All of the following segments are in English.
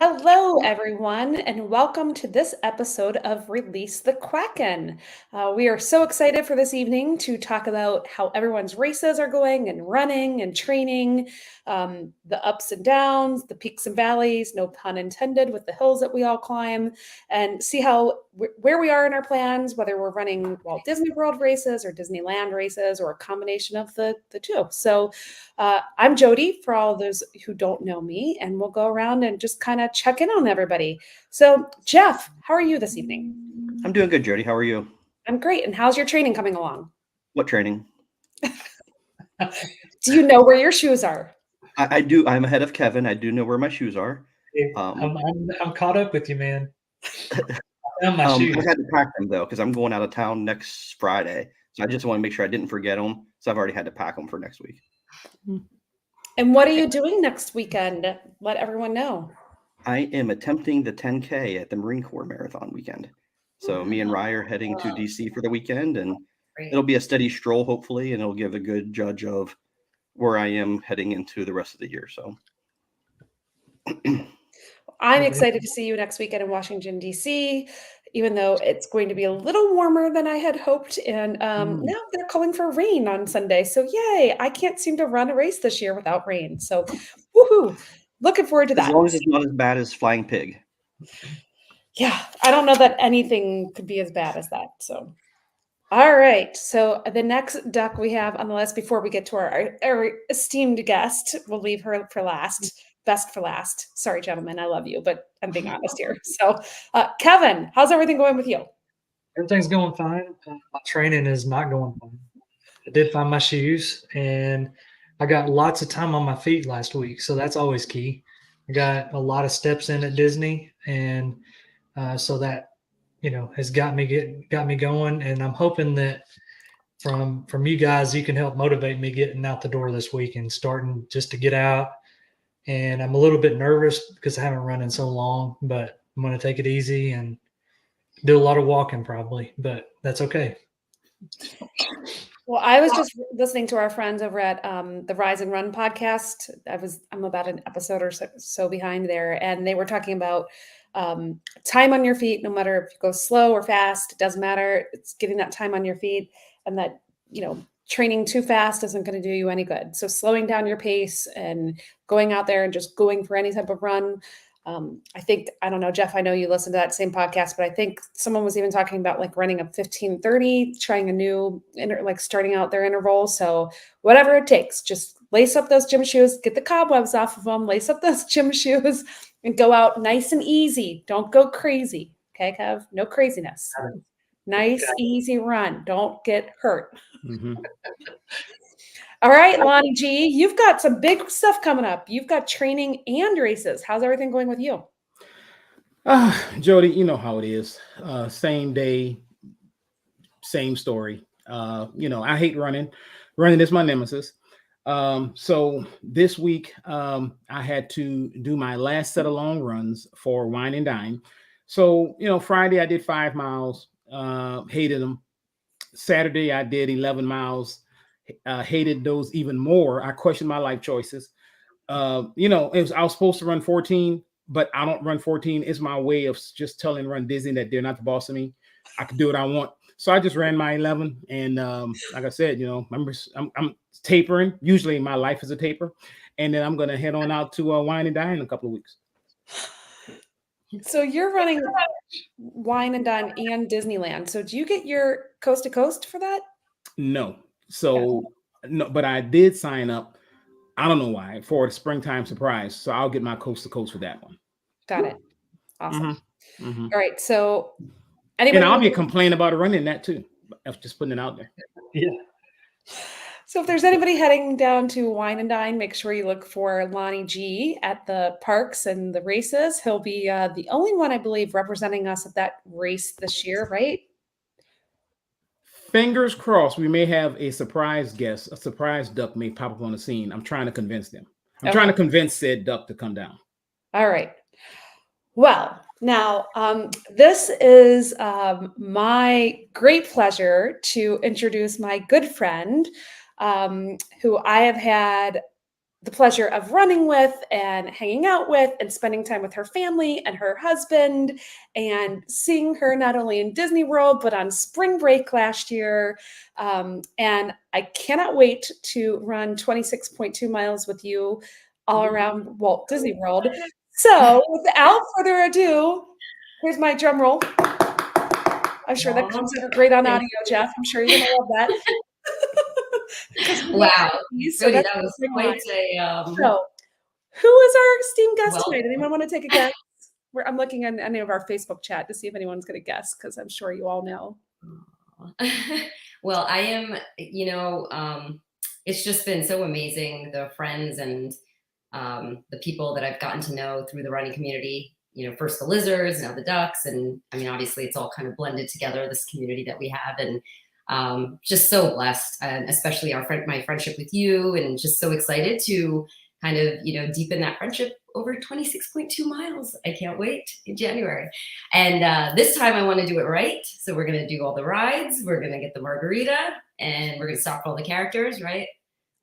Hello, everyone, and welcome to this episode of Release the Kraken. We are so excited for this evening to talk about how everyone's races are going and running and training, the ups and downs, the peaks and valleys, no pun intended, with the hills that we all climb, and see where we are in our plans, whether we're running Walt Disney World races or Disneyland races or a combination of the two. So I'm Jody, for all those who don't know me, and we'll go around and just kind of check in on everybody. So, Jeff, how are you this evening? I'm doing good, Jody. How are you? I'm great. And how's your training coming along? What training? Do you know where your shoes are? I do. I'm ahead of Kevin. I do know where my shoes are. I'm caught up with you, man. I found my shoes. I had to pack them though because I'm going out of town next Friday, so I just want to make sure I didn't forget them. So I've already had to pack them for next week. And what are you doing next weekend? Let everyone know. I am attempting the 10K at the Marine Corps Marathon weekend. So me and Rye are heading to DC for the weekend, and it'll be a steady stroll, hopefully, and it'll give a good judge of where I am heading into the rest of the year. So I'm excited to see you next weekend in Washington, D.C., even though it's going to be a little warmer than I had hoped. And now they're calling for rain on Sunday. So yay, I can't seem to run a race this year without rain. So woohoo, looking forward to that. As long as it's not as bad as Flying Pig. Yeah, I don't know that anything could be as bad as that. So, all right. So the next duck we have on the list before we get to our esteemed guest, we'll leave her for last. Best for last. Sorry, gentlemen, I love you, but I'm being honest here. So, Kevin, how's everything going with you? Everything's going fine. My training is not going fine. I did find my shoes, and I got lots of time on my feet last week, so that's always key. I got a lot of steps in at Disney, and so that has got me going. And I'm hoping that from you guys, you can help motivate me getting out the door this week and starting just to get out. And I'm a little bit nervous because I haven't run in so long, but I'm going to take it easy and do a lot of walking probably, but that's okay. Well, I was just listening to our friends over at the Rise and Run podcast. I'm about an episode or so behind there, and they were talking about time on your feet. No matter if you go slow or fast, it doesn't matter. It's getting that time on your feet, and that training too fast isn't going to do you any good. So slowing down your pace and going out there and just going for any type of run. I don't know, Jeff, I know you listen to that same podcast, but I think someone was even talking about like running a 15:30, trying a new, like starting out their interval. So whatever it takes, just lace up those gym shoes, get the cobwebs off of them, lace up those gym shoes and go out nice and easy. Don't go crazy. Okay, Kev? No craziness. Nice, easy run. Don't get hurt. Mm-hmm. All right, Lonnie G, you've got some big stuff coming up. You've got training and races. How's everything going with you? Jody, you know how it is. Same day, same story. I hate running. Running is my nemesis. So this week, I had to do my last set of long runs for Wine and Dine. So, Friday I did 5 miles, hated them. Saturday I did 11 miles. Hated those even more. I questioned my life choices. I was supposed to run 14, but I don't run 14. It's my way of just telling runDisney that they're not the boss of me. I can do what I want. So I just ran my 11. And like I said, I'm tapering. Usually my life is a taper. And then I'm going to head on out to Wine and Dine in a couple of weeks. So you're running Wine and Dine and Disneyland. So do you get your coast to coast for that? No. So, no, but I did sign up. I don't know why, for the springtime surprise. So I'll get my coast to coast for that one. Got it. Awesome. Mm-hmm. All right. So and I'll be complaining about running that too. I was just putting it out there. Yeah. So if there's anybody heading down to Wine and Dine, make sure you look for Lonnie G at the parks and the races. He'll be the only one, I believe, representing us at that race this year, right? Fingers crossed, we may have a surprise guest, a surprise duck may pop up on the scene. I'm trying to convince them. I'm trying to convince said duck to come down. All right. Well, now this is my great pleasure to introduce my good friend, who I have had the pleasure of running with and hanging out with and spending time with her family and her husband and seeing her not only in Disney World, but on spring break last year. And I cannot wait to run 26.2 miles with you all around Walt Disney World. So without further ado, here's my drum roll. I'm sure that comes out great on audio, Jeff. I'm sure you're going to love that. Wow, so Jody, that was quite a. So, who is our esteemed guest Well- tonight? Anyone want to take a guess? I'm looking at any of our Facebook chat to see if anyone's going to guess, because I'm sure you all know. Well, I am, it's just been so amazing, the friends and the people that I've gotten to know through the running community, first the lizards, now the ducks. And I mean, obviously it's all kind of blended together, this community that we have, and just so blessed, and especially my friendship with you, and just so excited to kind of, deepen that friendship over 26.2 miles. I can't wait in January. And this time I want to do it right. So we're going to do all the rides. We're going to get the margarita, and we're going to stop all the characters, right?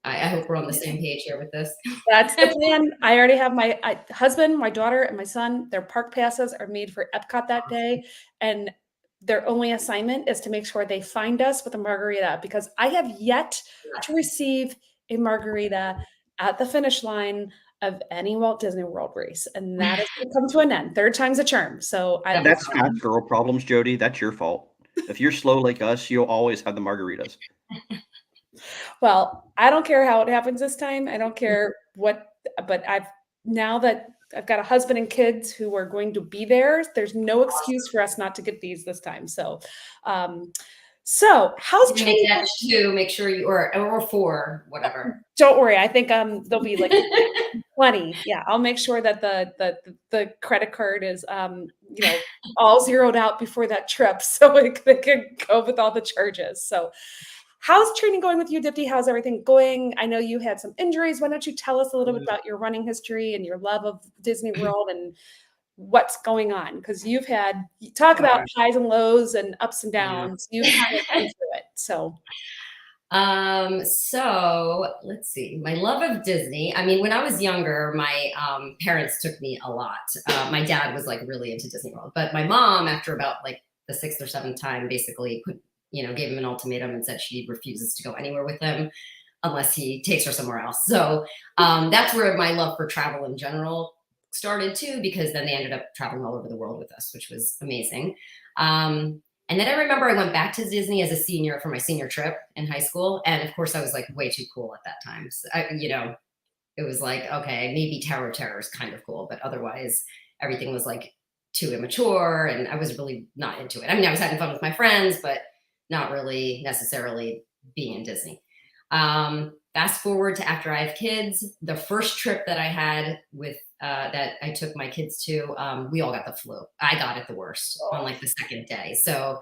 I hope we're on the same page here with this. That's the plan. I already have my husband, my daughter, and my son. Their park passes are made for Epcot that day. And their only assignment is to make sure they find us with a margarita, because I have yet to receive a margarita at the finish line of any Walt Disney World race. And that is going to come to an end. Third time's a charm. So that's fat girl problems, Jody. That's your fault. If you're slow like us, you'll always have the margaritas. Well, I don't care how it happens this time. I don't care what, but now that I've got a husband and kids who are going to be there, there's no excuse for us not to get these this time. So, how's you make that 2, make sure you, or 4, whatever. Don't worry. I think there'll be like 20. Yeah, I'll make sure that the credit card is all zeroed out before that trip, so they can go with all the charges. So, how's training going with you, Dipti? How's everything going? I know you had some injuries. Why don't you tell us a little bit about your running history and your love of Disney World and what's going on? Because you talk about highs and lows and ups and downs. You've kind of been through it. So let's see. My love of Disney. I mean, when I was younger, my parents took me a lot. My dad was like really into Disney World, but my mom, after about like the 6th or 7th time, basically gave him an ultimatum and said she refuses to go anywhere with him unless he takes her somewhere else. So that's where my love for travel in general started too, because then they ended up traveling all over the world with us, which was amazing. And then I remember I went back to Disney as a senior for my senior trip in high school. And of course I was like way too cool at that time. So it was like, okay, maybe Tower of Terror is kind of cool, but otherwise everything was like too immature. And I was really not into it. I mean, I was having fun with my friends, but not really necessarily being in Disney. Fast forward to after I have kids, the first trip that I had with that I took my kids to, we all got the flu. I got it the worst on like the 2nd day. So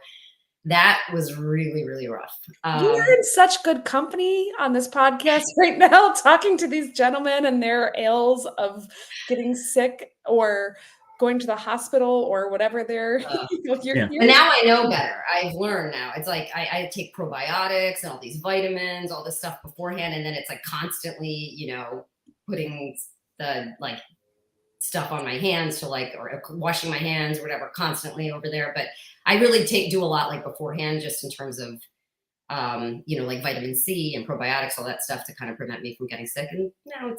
that was really, really rough. You're in such good company on this podcast right now, talking to these gentlemen and their ails of getting sick or going to the hospital or whatever they're. But now I know better. I've learned now. It's like I take probiotics and all these vitamins, all this stuff beforehand, and then it's like constantly, putting the like stuff on my hands to like, or washing my hands or whatever, constantly over there. But I really do a lot like beforehand, just in terms of like vitamin C and probiotics, all that stuff to kind of prevent me from getting sick. And now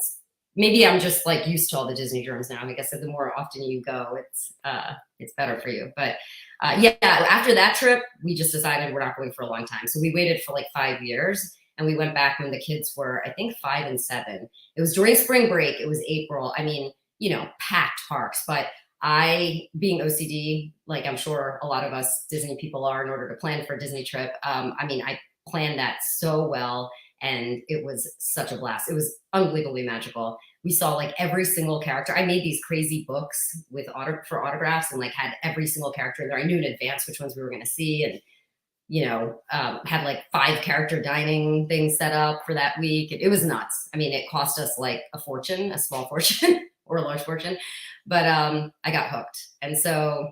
maybe I'm just like used to all the Disney germs now. I guess the more often you go, it's better for you. But after that trip, we just decided we're not going for a long time. So we waited for like 5 years, and we went back when the kids were, I think, 5 and 7. It was during spring break. It was April. I mean, packed parks. But I, being OCD, like I'm sure a lot of us Disney people are, in order to plan for a Disney trip, I planned that so well. And it was such a blast. It was unbelievably magical. We saw like every single character. I made these crazy books for autographs, and like had every single character in there. I knew in advance which ones we were going to see, and had like 5 character dining things set up for that week. It was nuts. I mean, it cost us like a fortune, a small fortune or a large fortune, but I got hooked. And so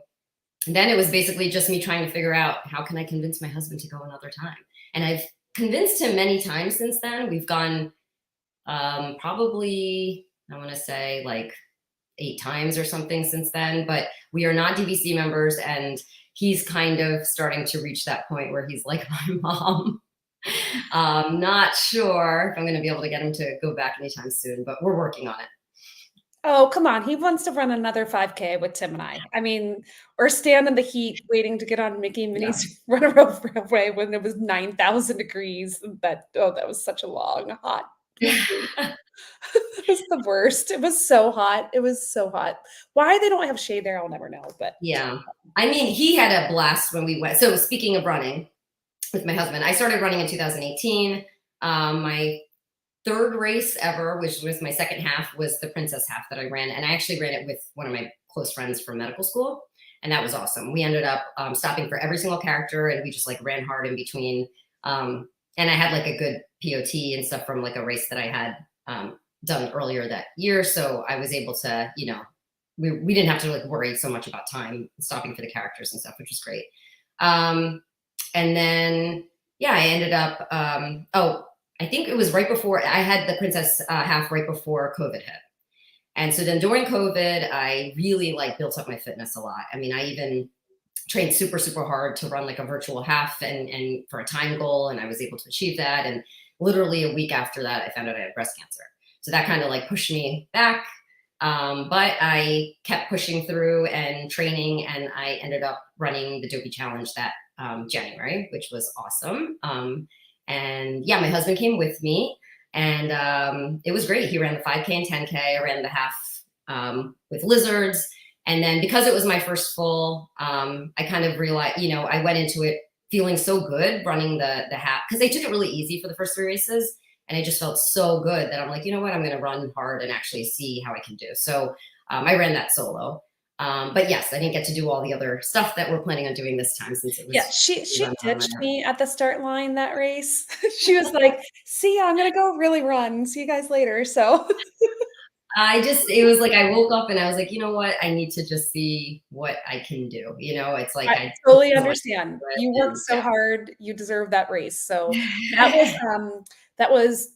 then it was basically just me trying to figure out, how can I convince my husband to go another time? And I've convinced him many times since then. We've gone probably, I want to say like 8 times or something since then, but we are not DVC members, and he's kind of starting to reach that point where he's like my mom. Not sure if I'm going to be able to get him to go back anytime soon, but we're working on it. Oh, come on. He wants to run another 5K with Tim and I. I mean, or stand in the heat waiting to get on Mickey and Minnie's runaway when it was 9,000 degrees. That was such a long, hot. It was the worst. It was so hot. It was so hot. Why they don't have shade there, I'll never know. But yeah, I mean, he had a blast when we went. So speaking of running with my husband, I started running in 2018. My third race ever, which was my second half, was the Princess half that I ran. And I actually ran it with one of my close friends from medical school. And that was awesome. We ended up stopping for every single character, and we just like ran hard in between. And I had like a good POT and stuff from like a race that I had done earlier that year. So I was able to, you know, we didn't have to like worry so much about time stopping for the characters and stuff, which was great. And then, yeah, I ended up, I think it was right before I had the Princess half right before COVID hit. And so then during COVID, I really like built up my fitness a lot. I mean, I even trained super, super hard to run like a virtual half and for a time goal. And I was able to achieve that. And literally a week after that, I found out I had breast cancer. So that kind of like pushed me back. But I kept pushing through and training, and I ended up running the Dopey Challenge that January, which was awesome. And yeah, my husband came with me, and it was great. He ran the 5K and 10K. I ran the half with lizards. And then because it was my first full, I kind of realized, you know, I went into it feeling so good running the half, because they took it really easy for the first 3 races. And I just felt so good that I'm like, you know what, I'm going to run hard and actually see how I can do. So I ran that solo. But yes, I didn't get to do all the other stuff that we're planning on doing this time, since it was. yeah, she ditched me at the start line that race. She was like, see ya, I'm going to go really run. See you guys later. So it was like, I woke up and I was like, you know what, I need to just see what I can do. You know, it's like, I totally understand. You worked so hard. You deserve that race. So that was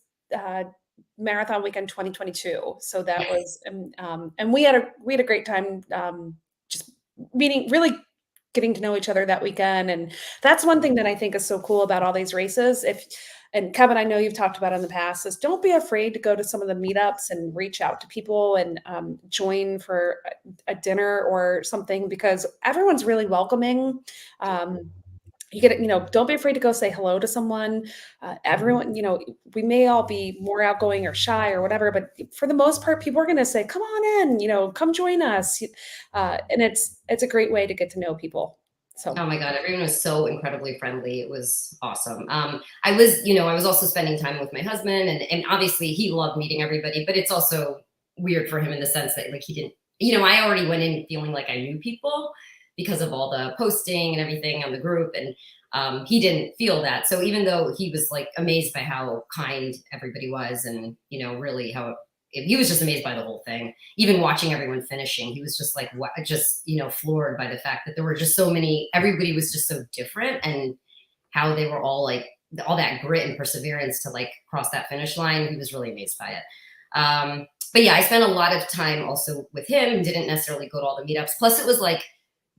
marathon weekend 2022. So that was, and we had a great time just meeting, really getting to know each other that weekend. And that's one thing that I think is so cool about all these races. And Kevin, I know you've talked about in the past, is don't be afraid to go to some of the meetups and reach out to people and join for a dinner or something, because everyone's really welcoming. You get it, you know, don't be afraid to go say hello to someone. Everyone, you know, we may all be more outgoing or shy or whatever, but for the most part, people are going to say, come on in, you know, come join us. And it's a great way to get to know people. So. Oh my God, everyone was so incredibly friendly. It was awesome. I was also spending time with my husband, and obviously he loved meeting everybody, but it's also weird for him in the sense that like he didn't, you know, I already went in feeling like I knew people because of all the posting and everything on the group. And he didn't feel that. So even though he was like amazed by how kind everybody was, and, you know, really how he was just amazed by the whole thing. Even watching everyone finishing, he was just like, just, you know, floored by the fact that there were just so many, everybody was just so different, and how they were all like, all that grit and perseverance to like cross that finish line. He was really amazed by it. But yeah, I spent a lot of time also with him and didn't necessarily go to all the meetups. Plus it was like,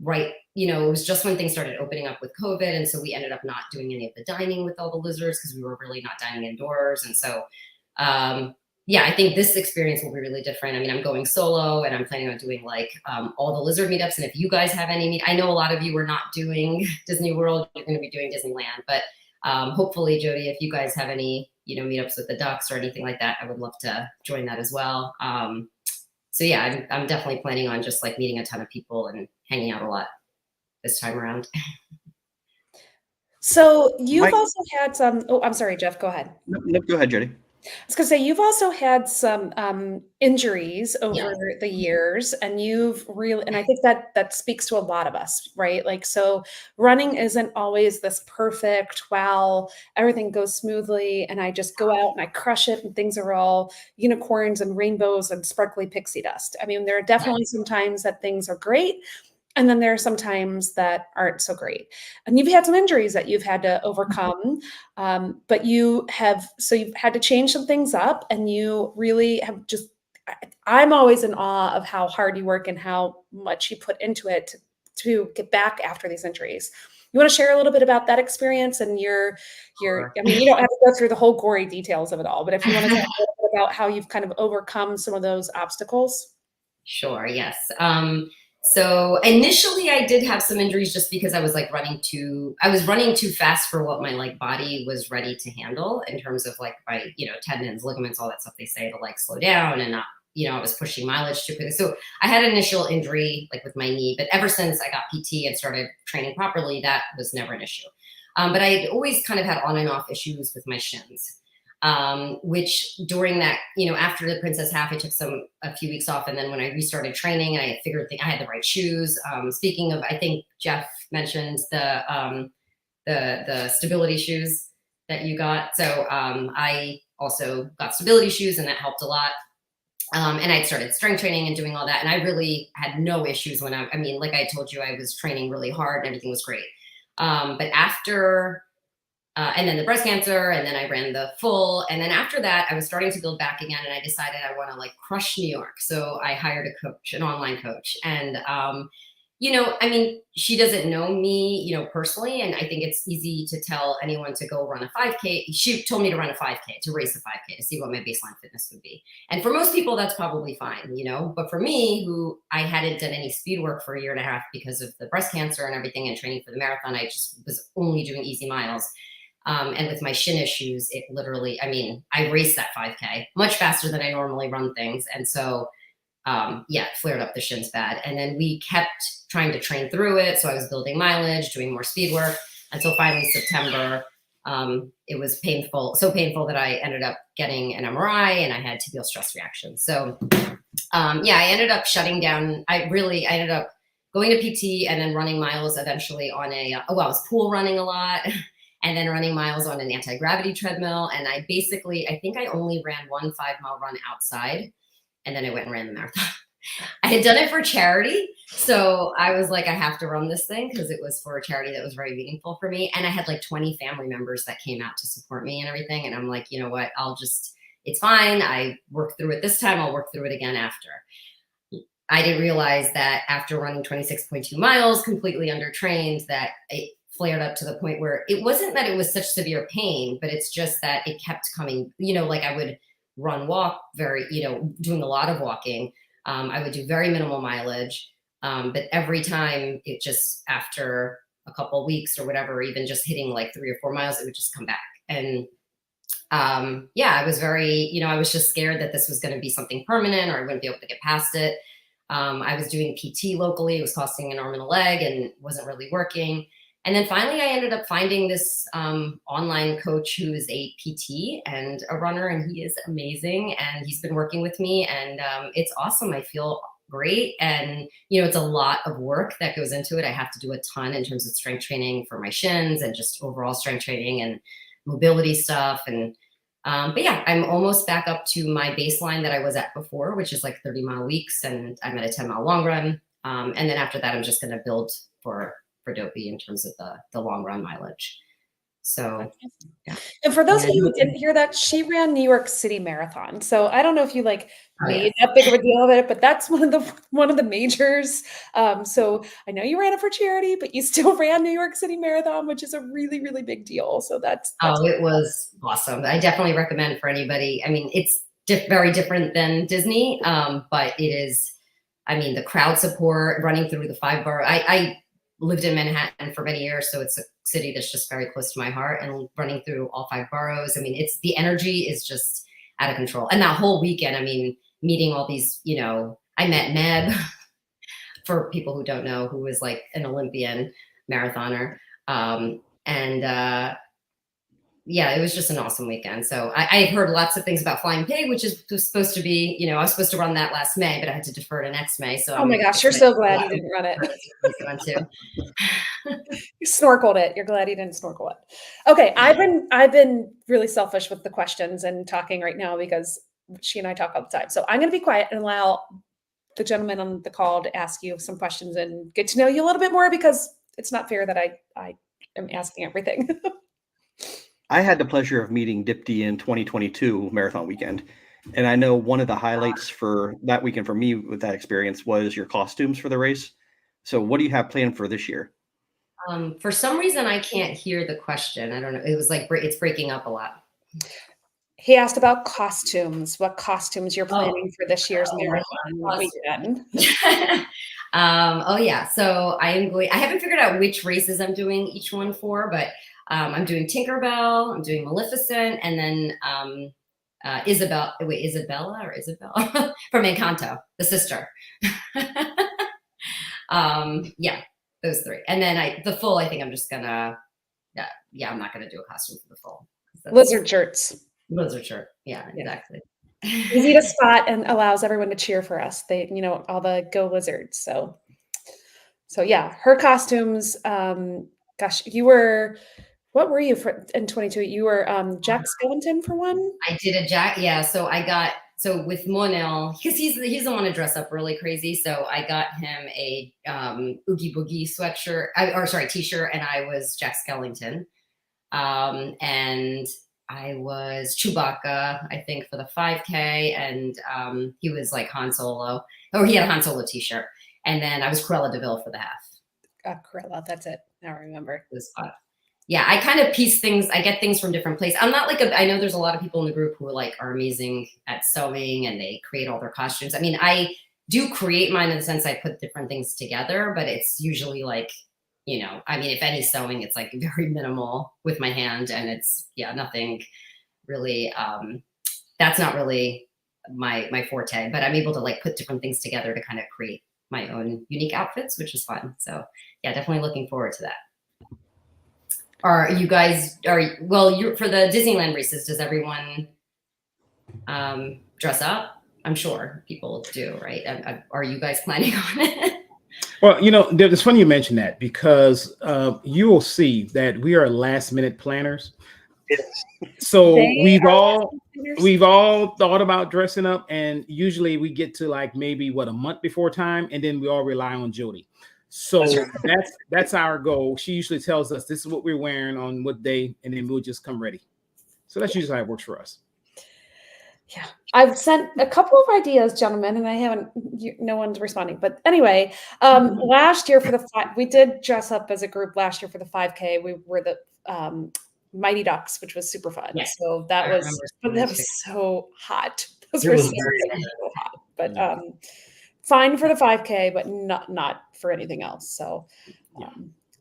right, you know, it was just when things started opening up with COVID. And so we ended up not doing any of the dining with all the lizards, because we were really not dining indoors. And so, yeah, I think this experience will be really different. I mean, I'm going solo, and I'm planning on doing like all the lizard meetups. And if you guys have any I know a lot of you are not doing Disney World, you're going to be doing Disneyland, but hopefully, Jody, if you guys have any, you know, meetups with the ducks or anything like that, I would love to join that as well. So yeah, I'm definitely planning on just like meeting a ton of people and hanging out a lot this time around. So you've also had some, I'm sorry, Jeff, go ahead. No, go ahead, Jody. I was going to say, you've also had some injuries over the years, and and I think that speaks to a lot of us, right? Like, so running isn't always this perfect, wow, everything goes smoothly, and I just go out and I crush it, and things are all unicorns and rainbows and sparkly pixie dust. I mean, there are definitely some times that things are great, And then there are some times that aren't so great. And you've had some injuries that you've had to overcome, but you've had to change some things up, and you really have just, I'm always in awe of how hard you work and how much you put into it to get back after these injuries. You want to share a little bit about that experience and Sure. I mean, you don't have to go through the whole gory details of it all, but if you want to talk a little bit about how you've kind of overcome some of those obstacles. Sure, yes. So initially I did have some injuries just because I was running too fast for what my body was ready to handle in terms of my, tendons, ligaments, all that stuff they say to slow down and not, I was pushing mileage too quickly. So I had an initial injury with my knee, but ever since I got PT and started training properly, that was never an issue. But I had always kind of had on and off issues with my shins. Which during that, after the Princess Half, I took a few weeks off. And then when I restarted training and I figured I had the right shoes. Speaking of, I think Jeff mentioned the stability shoes that you got. So I also got stability shoes, and that helped a lot. And I started strength training and doing all that. And I really had no issues when like I told you, I was training really hard and everything was great. But after and then the breast cancer, and then I ran the full. And then after that, I was starting to build back again, and I decided I want to crush New York. So I hired a coach, an online coach. And, she doesn't know me, personally. And I think it's easy to tell anyone to go run a 5K. She told me to run a 5K, to race a 5K, to see what my baseline fitness would be. And for most people, that's probably fine, But for me, who I hadn't done any speed work for a year and a half because of the breast cancer and everything and training for the marathon, I just was only doing easy miles. And with my shin issues, it literally, I raced that 5K much faster than I normally run things. And so, it flared up the shins bad. And then we kept trying to train through it. So I was building mileage, doing more speed work until finally September. It was painful, so painful that I ended up getting an MRI and I had tibial stress reaction. So, I ended up shutting down. I ended up going to PT and then running miles eventually on I was pool running a lot. And then running miles on an anti-gravity treadmill. And I think I only ran one 5-mile run outside. And then I went and ran the marathon. I had done it for charity. So I was like, I have to run this thing because it was for a charity that was very meaningful for me. And I had 20 family members that came out to support me and everything. And I'm like, you know what, it's fine. I worked through it this time. I'll work through it again after. I didn't realize that after running 26.2 miles, completely undertrained, that it flared up to the point where it wasn't that it was such severe pain, but it's just that it kept coming, I would walk very, doing a lot of walking. I would do very minimal mileage. But every time it just, after a couple of weeks or whatever, even just hitting 3 or 4 miles, it would just come back. And I was very, I was just scared that this was going to be something permanent or I wouldn't be able to get past it. I was doing PT locally. It was costing an arm and a leg and wasn't really working. And then finally, I ended up finding this online coach who is a PT and a runner, and he is amazing. And he's been working with me, and it's awesome. I feel great. And, it's a lot of work that goes into it. I have to do a ton in terms of strength training for my shins and just overall strength training and mobility stuff. And but I'm almost back up to my baseline that I was at before, which is 30-mile weeks, and I'm at a 10-mile long run. And then after that, I'm just going to build for Dopey in terms of the long run mileage. So, yeah. And for those of you who didn't hear that, she ran New York City Marathon. So I don't know if you made that big of a deal of it, but that's one of the majors. So I know you ran it for charity, but you still ran New York City Marathon, which is a really, really big deal. So that's it was awesome. I definitely recommend for anybody. It's very different than Disney, but it is. The crowd support, running through the 5 borough. I lived in Manhattan for many years, so it's a city that's just very close to my heart, and running through all 5 boroughs. It's the energy is just out of control. And that whole weekend, meeting all these, I met Meb, for people who don't know, who was an Olympian marathoner. It was just an awesome weekend. So I heard lots of things about Flying Pig, which was supposed to be, I was supposed to run that last May, but I had to defer to next May. So oh my gosh, you're so glad you didn't run it. You snorkeled it. You're glad you didn't snorkel it. Okay, I've been really selfish with the questions and talking right now because she and I talk all the time. So I'm going to be quiet and allow the gentleman on the call to ask you some questions and get to know you a little bit more, because it's not fair that I am asking everything. I had the pleasure of meeting Dipti in 2022 marathon weekend. And I know one of the highlights for that weekend for me with that experience was your costumes for the race. So what do you have planned for this year? For some reason, I can't hear the question. I don't know. It was like it's breaking up a lot. He asked about costumes, what costumes you're planning for this year's marathon weekend. Oh yeah. So I haven't figured out which races I'm doing each one for, but I'm doing Tinkerbell, I'm doing Maleficent, and then Isabella from Encanto, the sister. Yeah, those three. And then the full, I think I'm just gonna, I'm not gonna do a costume for the full. Lizard shirts. Lizard shirt. Yeah, exactly. Easy to spot and allows everyone to cheer for us. They, all the go lizards. So yeah, her costumes. Gosh, what were you for in 22? You were Jack Skellington for one. I did a Jack. Yeah. So with Monel, because he's the one to dress up really crazy. So I got him a Oogie Boogie sweatshirt, t-shirt, and I was Jack Skellington. And I was Chewbacca, I think, for the 5K, and he was like Han Solo, or he had a Han Solo t-shirt, and then I was Cruella de Vil for the half. Cruella, that's it. Now I remember. It was fun. Yeah, I kind of piece things. I get things from different places. I'm not like I know there's a lot of people in the group who are amazing at sewing and they create all their costumes. I mean, I do create mine in the sense I put different things together, but it's usually if any sewing, it's like very minimal with my hand, and it's nothing really. That's not really my forte, but I'm able to put different things together to kind of create my own unique outfits, which is fun. So yeah, definitely looking forward to that. Are you guys you're for the Disneyland races? Does everyone dress up? I'm sure people do, right? Are you guys planning on it? Well, it's funny you mention that, because you will see that we are last minute planners. So we've all thought about dressing up, and usually we get to maybe a month before time, and then we all rely on Jody. So that's our goal. She usually tells us this is what we're wearing on what day, and then we'll just come ready. So that's usually how it works for us. Yeah, I've sent a couple of ideas, gentlemen, and no one's responding. But anyway, last year we did dress up as a group last year for the 5K. We were the Mighty Ducks, which was super fun. Yeah. So that was so hot. Those were so hot. But fine for the 5K, but not for anything else. So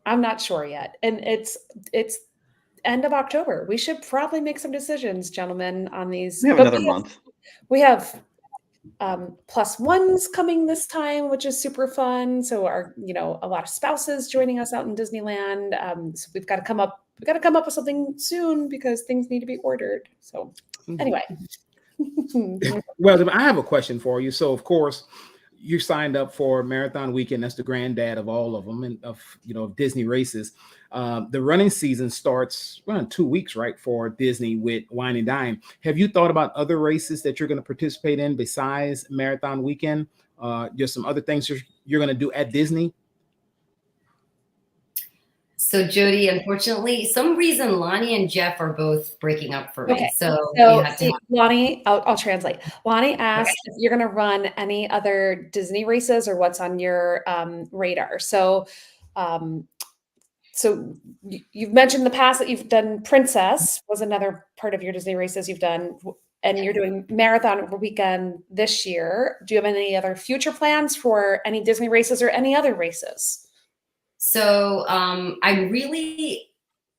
I'm not sure yet. And it's end of October. We should probably make some decisions, gentlemen, on these. We have another month. We have +1s coming this time, which is super fun. So a lot of spouses joining us out in Disneyland. So we've got to come up with something soon, because things need to be ordered. So anyway. Well, I have a question for you. So of course, you signed up for Marathon Weekend. That's the granddad of all of them, and of Disney races. The running season starts in 2 weeks, right, for Disney with Wine and Dine. Have you thought about other races that you're going to participate in besides Marathon Weekend? There's some other things you're going to do at Disney? So Jody, unfortunately, some reason Lonnie and Jeff are both breaking up for me. Okay. So you have to Lonnie, I'll translate. Lonnie asked if you're going to run any other Disney races or what's on your radar. So, you've mentioned in the past that you've done Princess was another part of your Disney races you've done, and you're doing Marathon Weekend this year. Do you have any other future plans for any Disney races or any other races? So I really,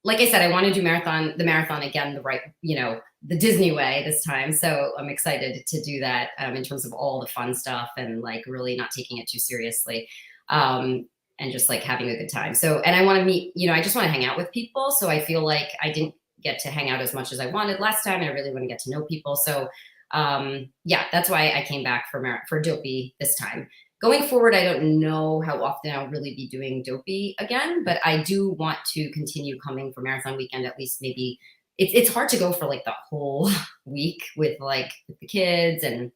like I said, I want to do the marathon again, the Disney way this time. So I'm excited to do that in terms of all the fun stuff and really not taking it too seriously, and just having a good time. So, and I want to meet, I just want to hang out with people. So I feel like I didn't get to hang out as much as I wanted last time. I really want to get to know people. So that's why I came back for Dopey this time. Going forward, I don't know how often I'll really be doing Dopey again, but I do want to continue coming for Marathon Weekend. At least maybe it's hard to go for the whole week with the kids, and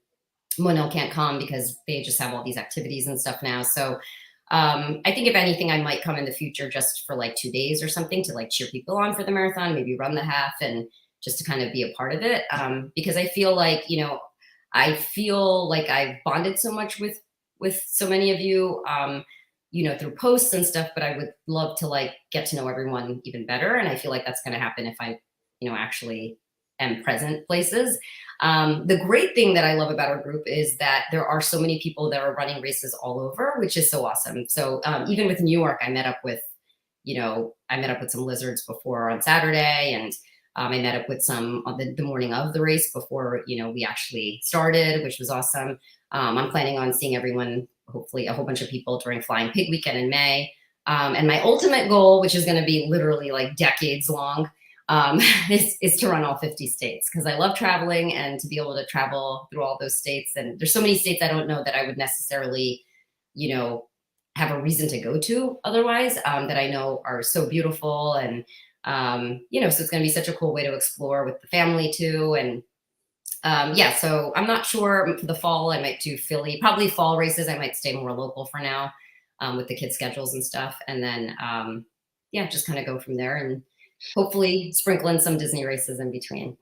Monel can't come because they just have all these activities and stuff now. So I think if anything, I might come in the future just for like 2 days or something to like cheer people on for the marathon, maybe run the half and just to kind of be a part of it. Because I feel like, I've bonded so much with so many of you, through posts and stuff, but I would love to like get to know everyone even better. And I feel like that's going to happen if I, actually am present places. The great thing that I love about our group is that there are so many people that are running races all over, which is so awesome. So even with New York, I met up with some lizards before on Saturday, and I met up with some on the morning of the race before, we actually started, which was awesome. I'm planning on seeing everyone, hopefully a whole bunch of people during Flying Pig Weekend in May. And my ultimate goal, which is going to be literally like decades long, is to run all 50 states, because I love traveling and to be able to travel through all those states. And there's so many states I don't know that I would necessarily, have a reason to go to otherwise, that I know are so beautiful. And, so it's going to be such a cool way to explore with the family too. And so I'm not sure for the fall, I might do Philly, probably fall races. I might stay more local for now, with the kids' schedules and stuff. And then, just kind of go from there and hopefully sprinkle in some Disney races in between.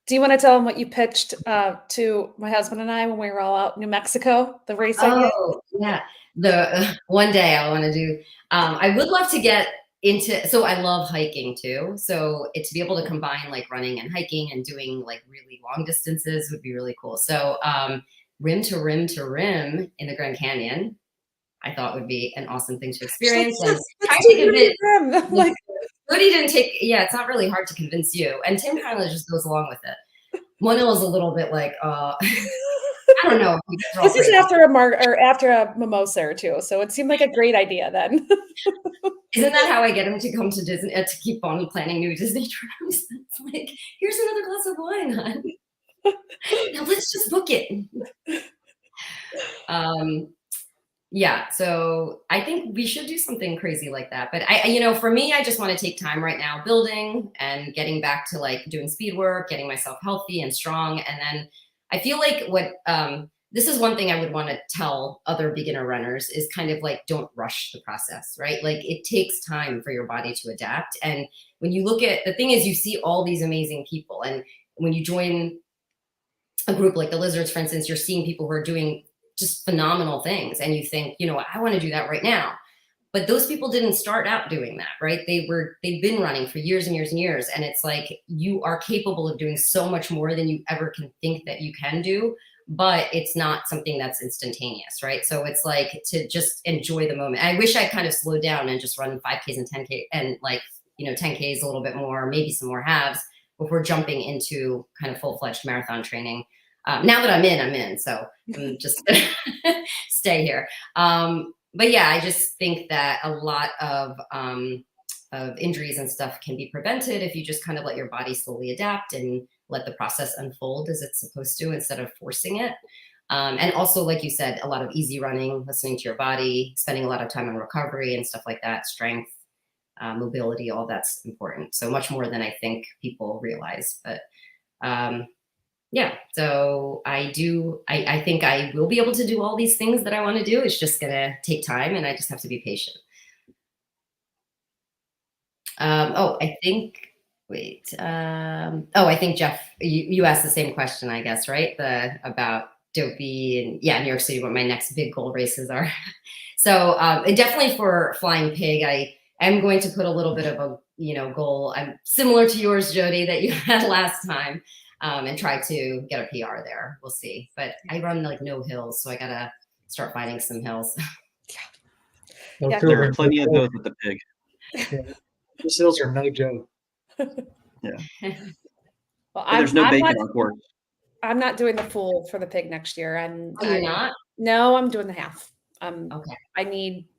Do you want to tell them what you pitched to my husband and I when we were all out in New Mexico, the race idea? Oh, yeah. The one day I want to do, I would love to get into, so I love hiking too. So to be able to combine like running and hiking and doing like really long distances would be really cool. So rim to rim to rim in the Grand Canyon, I thought would be an awesome thing to experience. And trying to convince, like, Woody didn't take, it's not really hard to convince you. And Tim kind of just goes along with it. Monil is a little bit like, I don't know. This is after a mimosa or two, so it seemed like a great idea then. Isn't that how I get him to come to Disney, to keep on planning new Disney trips? It's like, here's another glass of wine, hon. Now let's just book it. So I think we should do something crazy like that. But for me, I just want to take time right now building and getting back to like doing speed work, getting myself healthy and strong. And then I feel like this is one thing I would want to tell other beginner runners is kind of like, don't rush the process, right? Like it takes time for your body to adapt. And when you look at, the thing is, you see all these amazing people. And when you join a group like the Lizards, for instance, you're seeing people who are doing just phenomenal things. And you think, I want to do that right now. But those people didn't start out doing that, right? They've been running for years and years and years. And it's like, you are capable of doing so much more than you ever can think that you can do, but it's not something that's instantaneous, right? So it's like to just enjoy the moment. I wish I kind of slowed down and just run 5Ks and 10K and 10Ks a little bit more, maybe some more halves before jumping into kind of full-fledged marathon training. Now that I'm in, so I'm just gonna stay here. But yeah, I just think that a lot of injuries and stuff can be prevented if you just kind of let your body slowly adapt and let the process unfold as it's supposed to instead of forcing it. And also, like you said, a lot of easy running, listening to your body, spending a lot of time on recovery and stuff like that, strength, mobility, all that's important. So much more than I think people realize. But so I think I will be able to do all these things that I want to do. It's just going to take time and I just have to be patient. I think Jeff, you asked the same question, I guess, right? About Dopey and New York City, what my next big goal races are. So definitely for Flying Pig, I am going to put a little bit of a, goal. I'm similar to yours, Jody, that you had last time. And try to get a PR there. We'll see. But I run like no hills, so I gotta start finding some hills. There are plenty of those with the pig. Those hills are no joke. Yeah. Well, there's no bacon on course. I'm not doing the full for the pig next year. And you're not? No, I'm doing the half. Okay. I need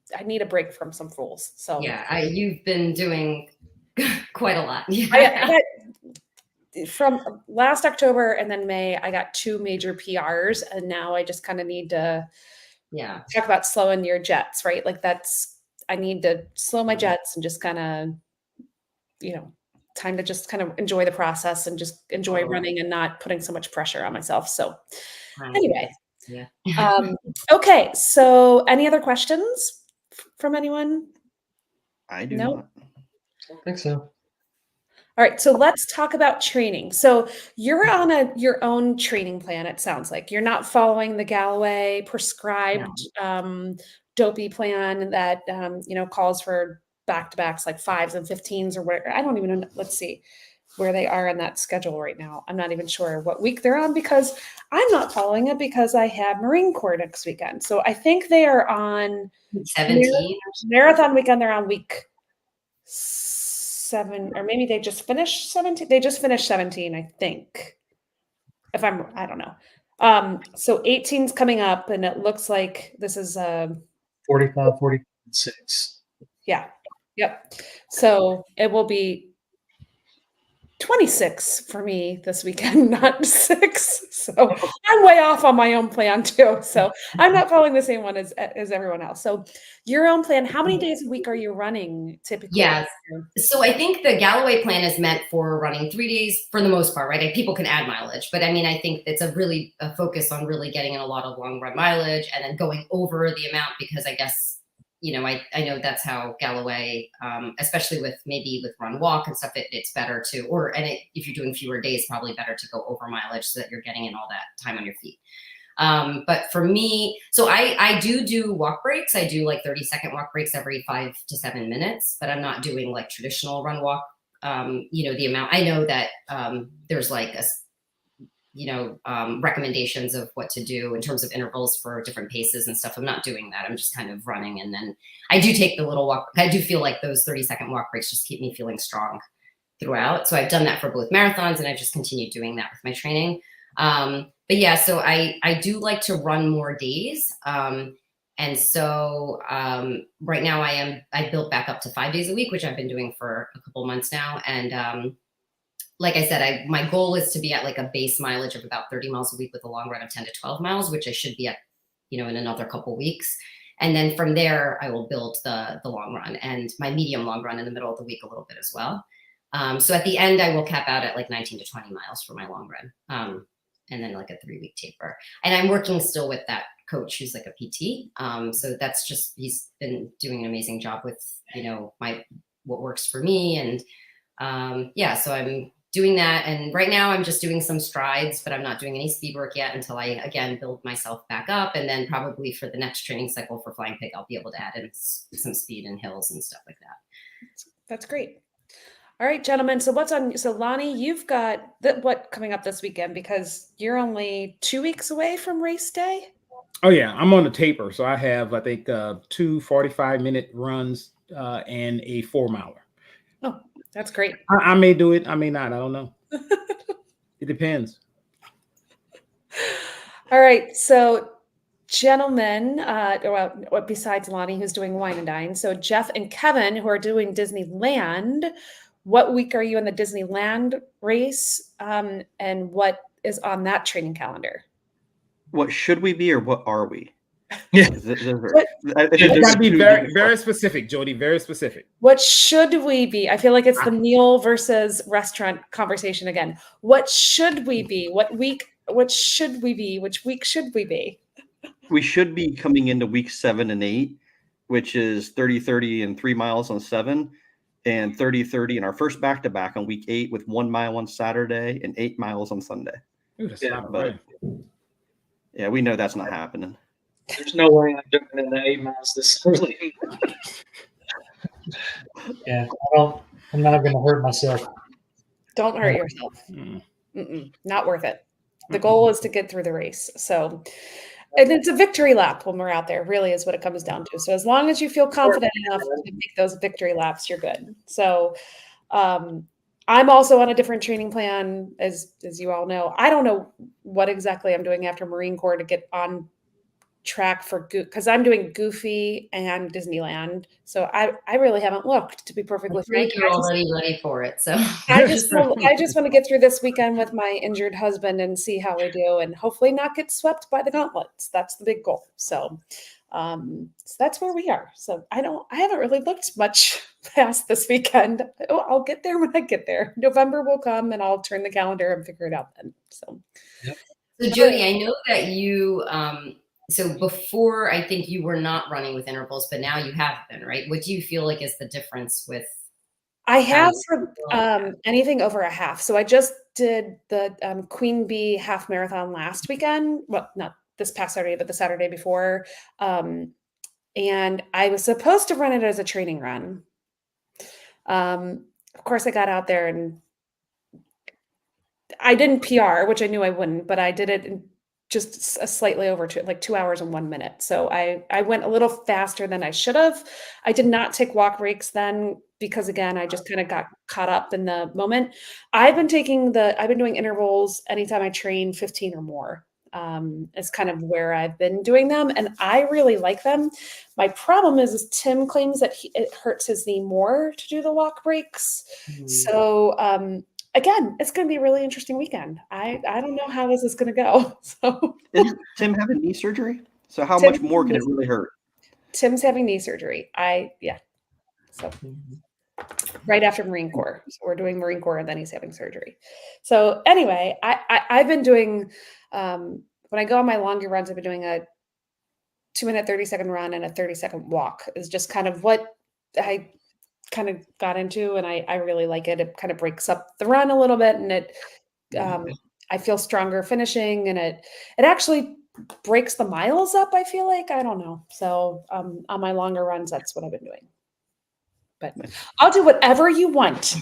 a break from some fools. So you've been doing quite a lot. From last October and then May, I got 2 major PRs, and now I just kind of need to talk about slowing your jets, right? Like I need to slow my jets and just kind of, time to just kind of enjoy the process and just enjoy running and not putting so much pressure on myself. So anyway, Yeah. Okay, so any other questions from anyone? I do Nope. not. I don't think so. All right, so let's talk about training. So you're on your own training plan, it sounds like. You're not following the Galloway prescribed dopey plan that calls for back-to-backs like 5s and 15s or whatever. I don't even know. Let's see where they are on that schedule right now. I'm not even sure what week they're on because I'm not following it because I have Marine Corps next weekend. So I think they are on 17. marathon weekend. They're on week 7, or maybe they just finished 17. They just finished 17, I think. I don't know. So 18's coming up, and it looks like this is 45, 46. yeah. Yep. So it will be 26 for me this weekend, not 6. So I'm way off on my own plan too. So I'm not following the same one as everyone else. So your own plan, how many days a week are you running typically? Yes. So I think the Galloway plan is meant for running 3 days for the most part, right? Like, people can add mileage, but I mean, I think it's a focus on really getting in a lot of long run mileage and then going over the amount, because I guess, I know that's how Galloway, especially with run walk and stuff, it's better to, if you're doing fewer days, probably better to go over mileage so that you're getting in all that time on your feet. But for me, so I do walk breaks. I do like 30-second walk breaks every 5 to 7 minutes, but I'm not doing like traditional run walk. The amount, I know that there's like recommendations of what to do in terms of intervals for different paces and stuff. I'm not doing that. I'm just kind of running. And then I do take the little walk. I do feel like those 30-second walk breaks just keep me feeling strong throughout. So I've done that for both marathons, and I've just continued doing that with my training. But yeah, so I do like to run more days. And so right now I built back up to 5 days a week, which I've been doing for a couple months now. And like I said, my goal is to be at like a base mileage of about 30 miles a week with a long run of 10 to 12 miles, which I should be at, in another couple weeks. And then from there, I will build the long run and my medium long run in the middle of the week a little bit as well. So at the end, I will cap out at like 19 to 20 miles for my long run. And then like a 3-week taper. And I'm working still with that coach who's like a PT. So that's just, he's been doing an amazing job with, what works for me. And so I'm doing that. And right now I'm just doing some strides, but I'm not doing any speed work yet until I, again, build myself back up. And then probably for the next training cycle for Flying Pig, I'll be able to add in some speed and hills and stuff like that. That's great. All right, gentlemen. So Lonnie, you've got what coming up this weekend, because you're only 2 weeks away from race day? Oh yeah, I'm on the taper. So I have, I think, 2 45-minute runs and a 4-miler. Oh, that's great. I may do it. I may not. I don't know. It depends. All right. So gentlemen, besides Lonnie, who's doing Wine and Dine. So Jeff and Kevin, who are doing Disneyland, what week are you in the Disneyland race? And what is on that training calendar? What should we be, or what are we? Yeah. It's got to be very, very specific, Jody. Very specific. What should we be? I feel like it's the meal versus restaurant conversation again. What should we be? What should we be? Which week should we be? We should be coming into week 7 and 8, which is 30-30 and 3 miles on 7, and 30-30 in our first back-to-back on week 8 with 1 mile on Saturday and 8 miles on Sunday. Ooh, that's not bad. Yeah, we know that's not happening. There's no way I'm jumping in the 8 miles this early. Yeah, I'm not going to hurt myself. Don't hurt yourself. Not worth it. The goal is to get through the race. So, and it's a victory lap when we're out there, really is what it comes down to. So as long as you feel confident enough to make those victory laps, you're good. So I'm also on a different training plan, as you all know. I don't know what exactly I'm doing after Marine Corps to get on track for because I'm doing Goofy and Disneyland. So I really haven't looked, to be perfectly frank. You're already ready for it. So I just want to get through this weekend with my injured husband and see how we do, and hopefully not get swept by the gauntlets. That's the big goal. So that's where we are. So I haven't really looked much past this weekend. I'll get there when I get there. November will come and I'll turn the calendar and figure it out then. So yep. So Jody, I know that you, so before I think you were not running with intervals, but now you have been, right? What do you feel like is the difference with I how have you for feel? anything over a half. So I just did the Queen Bee half marathon last weekend. Well, not this past Saturday, but the Saturday before. And I was supposed to run it as a training run. Of course, I got out there and I didn't PR, which I knew I wouldn't, but I did it in just a slightly over like 2 hours and 1 minute. So I went a little faster than I should have. I did not take walk breaks then because again, I just kind of got caught up in the moment. I've been doing intervals anytime I train 15 or more. Is kind of where I've been doing them, and I really like them. My problem is Tim claims that it hurts his knee more to do the walk breaks. So again, it's going to be a really interesting weekend. I don't know how this is going to go. So Didn't Tim have a knee surgery? So how Tim, much more can it really hurt? Tim's having knee surgery. Yeah. So right after Marine Corps. So we're doing Marine Corps and then he's having surgery. So anyway, I've been doing, when I go on my longer runs, I've been doing a 2-minute, 30-second run and a 30-second walk is just kind of what I kind of got into. And I really like it. It kind of breaks up the run a little bit and I feel stronger finishing and it actually breaks the miles up. I feel like, I don't know. So on my longer runs, that's what I've been doing. But I'll do whatever you want.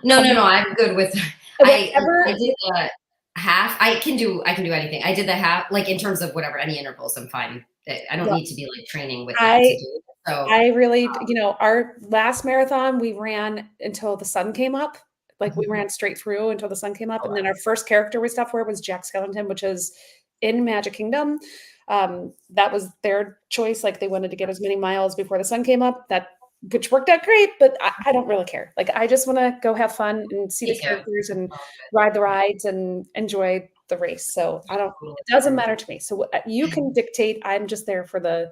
No, I'm good with I Whatever. did the half. I can do anything. I did the half, like in terms of whatever, any intervals, I'm fine. I don't need to be like training with that to do it. So I really, our last marathon, we ran until the sun came up. Like we ran straight through until the sun came up. And then our first character we stopped for was Jack Skellington, which is in Magic Kingdom. That was their choice. Like they wanted to get as many miles before the sun came up. Which worked out great, but I don't really care. Like I just want to go have fun and see the characters and ride the rides and enjoy the race. So it doesn't matter to me. So you can dictate. I'm just there for the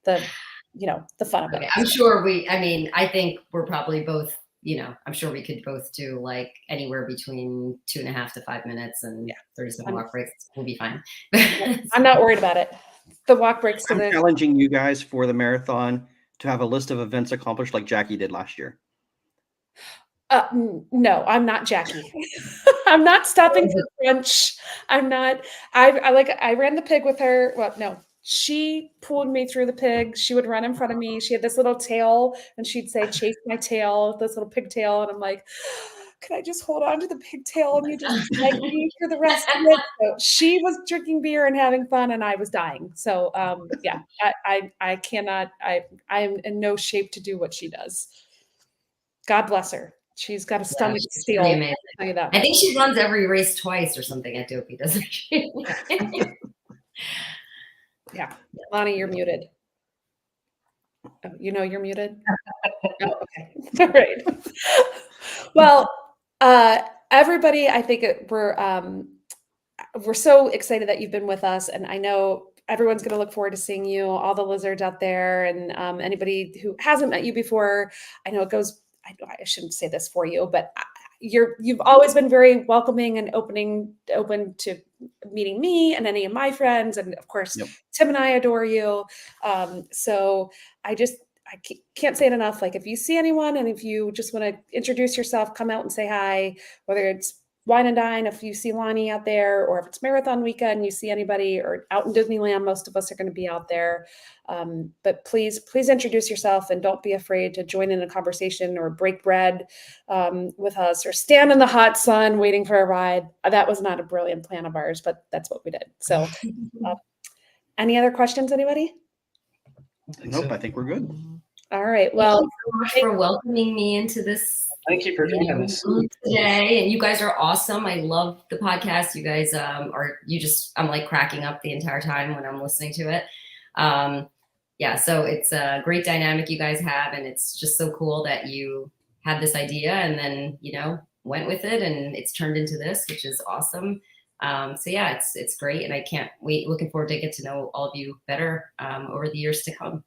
fun of it. Okay. I'm sure I think we're probably both, I'm sure we could both do like anywhere between 2.5 to 5 minutes and 37 walk breaks. We'll be fine. I'm not worried about it. The walk breaks to I'm challenging you guys for the marathon to have a list of events accomplished like Jackie did last year. No, I'm not Jackie. I'm not stopping for brunch. I'm not. I ran the pig with her. Well, no, she pulled me through the pig. She would run in front of me. She had this little tail, and she'd say, "Chase my tail," this little pigtail, and I'm like, "Can I just hold on to the pigtail and you just drag me for the rest of it?" So she was drinking beer and having fun, and I was dying. So yeah, I cannot. I am in no shape to do what she does. God bless her. She's got a stomach of steel. Amazing. I think she runs every race twice or something at Dopey, doesn't she? Yeah. Lonnie, you're muted. Oh, you're muted? Oh, okay. All right. Well, everybody, I think we're so excited that you've been with us. And I know everyone's going to look forward to seeing you, all the lizards out there, and anybody who hasn't met you before. I know it goes, I shouldn't say this for you, but you've always been very welcoming and open to meeting me and any of my friends. And of course, Tim and I adore you. So I can't say it enough. Like if you see anyone and if you just want to introduce yourself, come out and say hi, whether it's Wine and Dine, if you see Lonnie out there, or if it's marathon weekend, you see anybody, or out in Disneyland, most of us are going to be out there. But please introduce yourself and don't be afraid to join in a conversation or break bread with us or stand in the hot sun waiting for a ride. That was not a brilliant plan of ours, but that's what we did. So any other questions, anybody? Nope, I think we're good. All right. Well, thank you so much for welcoming me into this. Thank you for joining us today. And you guys are awesome. I love the podcast. You guys I'm like cracking up the entire time when I'm listening to it. So it's a great dynamic you guys have. And it's just so cool that you had this idea and then, went with it and it's turned into this, which is awesome. It's great. And I can't wait. Looking forward to get to know all of you better over the years to come.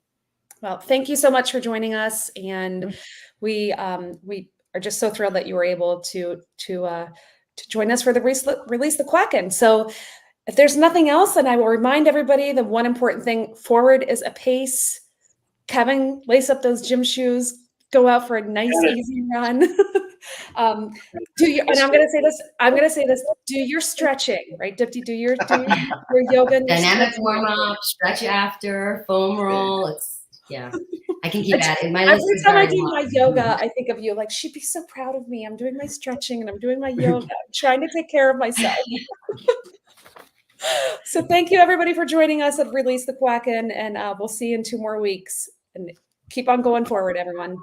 Well, thank you so much for joining us. And we are just so thrilled that you were able to join us for the Release the Quacken. So if there's nothing else, then I will remind everybody the one important thing forward is a pace. Kevin, lace up those gym shoes, go out for a nice, easy run. And I'm going to say this, do your stretching, right? Dipti, do your yoga. And Dynamic warm up, stretch after, foam roll. It's, yeah, I can keep at it. My list every is time I very do long. my yoga, I think of you like, she'd be so proud of me. I'm doing my stretching and I'm doing my yoga. I'm trying to take care of myself. So thank you everybody for joining us at Release the Quacken, and we'll see you in 2 more weeks. And keep on going forward, everyone.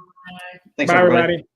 Thanks, Bye, everybody. everybody.